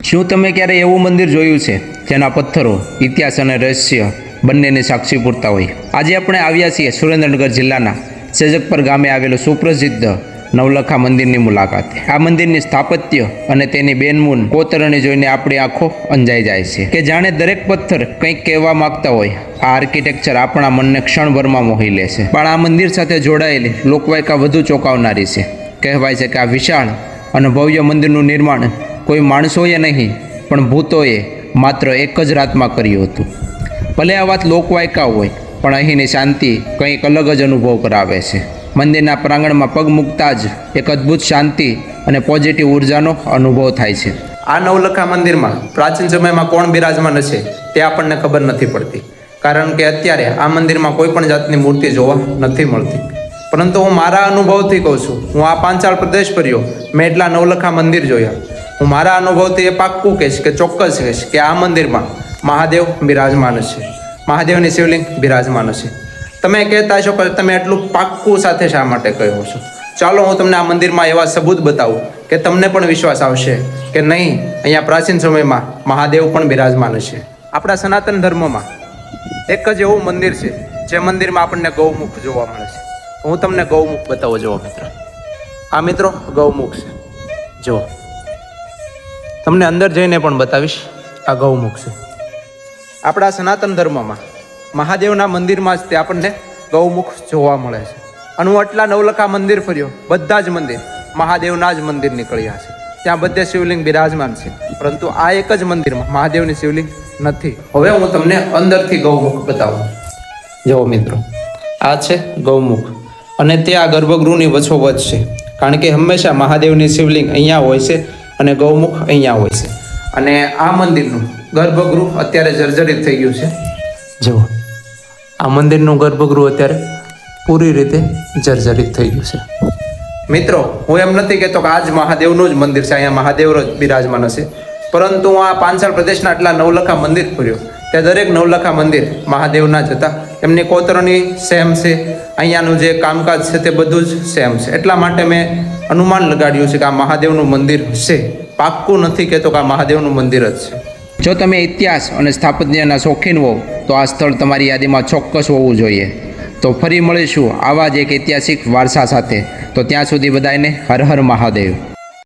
શું તમે ક્યારે એવું મંદિર જોયું છે જેના પથ્થરો ઇતિહાસ અને રહસ્ય બંનેને સાક્ષી પૂરતા હોય? આજે આપણે આવ્યા છીએ સુરેન્દ્રનગર જિલ્લાના સેજકપર ગામે આવેલું સુપ્રસિદ્ધ નવલખા મંદિરની મુલાકાતે. આ મંદિરની સ્થાપત્ય અને તેની બેનમૂન કોતરણી જોઈને આપણી આંખો અંજાઈ જાય છે કે જાણે દરેક પથ્થર કંઈક કહેવા માંગતા હોય. આ આર્કિટેક્ચર આપણા મનને ક્ષણભરમાં મોહી લે છે, પણ આ મંદિર સાથે જોડાયેલી લોકવાયકા વધુ ચોંકાવનારી છે. કહેવાય છે કે આ વિશાળ અને ભવ્ય મંદિરનું નિર્માણ કોઈ માણસોએ નહીં પણ ભૂતોએ માત્ર એક જ રાતમાં કર્યું હતું. ભલે આ વાત લોકવાયકા હોય, પણ અહીંની શાંતિ કંઈક અલગ જ અનુભવ કરાવે છે. મંદિરના પ્રાંગણમાં પગ મૂકતા જ એક અદ્ભુત શાંતિ અને પોઝિટિવ ઉર્જાનો અનુભવ થાય છે. આ નવલખા મંદિરમાં પ્રાચીન સમયમાં કોણ બિરાજમાન હશે તે આપણને ખબર નથી પડતી, કારણ કે અત્યારે આ મંદિરમાં કોઈ પણ જાતની મૂર્તિ જોવા નથી મળતી. પરંતુ હું મારા અનુભવથી કહું છું, હું આ પાંચાળ પ્રદેશ ફર્યો, મેં એટલા નવલખા મંદિર જોયા. હું મારા અનુભવથી એ પાક્કું કહીશ કે ચોક્કસ કહીશ કે આ મંદિરમાં મહાદેવ બિરાજમાન છે, મહાદેવની શિવલિંગ બિરાજમાન છે. તમે કહેતા છો કે તમે એટલું પાક્કું સાથે શા માટે કહો છો? ચાલો હું તમને આ મંદિરમાં એવા સબૂત બતાવું કે તમને પણ વિશ્વાસ આવશે કે નહીં, અહીંયા પ્રાચીન સમયમાં મહાદેવ પણ બિરાજમાન છે. આપણા સનાતન ધર્મમાં એક જ એવું મંદિર છે જે મંદિરમાં આપણને ગૌમુખ જોવા મળે છે. હું તમને ગૌમુખ બતાવો. જુઓ મિત્ર, આ મિત્રો ગૌમુખ છે. જુઓ, તમને અંદર જઈને પણ બતાવીશ. આ ગૌમુખ છે. આપણા સનાતન ધર્મમાં મહાદેવના મંદિરમાં જ તે આપણને ગૌમુખ જોવા મળે છે. અને હું આટલા નવલખા મંદિર ફર્યો, બધા જ મંદિર મહાદેવના જ મંદિર નીકળ્યા છે. ત્યાં બધે શિવલિંગ બિરાજમાન છે, પરંતુ આ એક જ મંદિરમાં મહાદેવની શિવલિંગ નથી. હવે હું તમને અંદરથી ગૌમુખ બતાવું. જુઓ મિત્રો, આ છે ગૌમુખ, અને તે આ ગર્ભગૃહની વચ્ચોવચ્ચ છે. કારણ કે હંમેશા મહાદેવની શિવલિંગ અહીંયા હોય છે અને ગૌમુખ અહીંયા હોય છે. અને આ મંદિરનું ગર્ભગૃહ અત્યારે જર્જરિત થઈ ગયું છે. જુઓ, આ મંદિરનું ગર્ભગૃહ અત્યારે પૂરી રીતે જર્જરિત થઈ ગયું છે. મિત્રો, હું એમ નથી કહેતો કે આ જ મહાદેવનું જ મંદિર છે, અહીંયા મહાદેવ જ બિરાજમાન હશે, પરંતુ હું આ પાંચાળ પ્રદેશના આટલા નવલખા મંદિર ફર્યો, ત્યાં દરેક નવલખા મંદિર મહાદેવના જ હતા. એમની કોતરણી સેમ છે, અહીંયાનું જે કામકાજ છે તે બધું જ સેમ છે. એટલા માટે મેં અનુમાન લગાડ્યું છે કે આ મહાદેવનું મંદિર છે. પાક્કું નથી કહેતો કે આ મહાદેવનું મંદિર જ છે. જો તમે ઇતિહાસ અને સ્થાપત્યના શોખીન હો તો આ સ્થળ તમારી યાદીમાં ચોક્કસ હોવું જોઈએ. તો ફરી મળીશું આવા જ એક ઐતિહાસિક વારસા સાથે. તો ત્યાં સુધી બધાને હર હર મહાદેવ.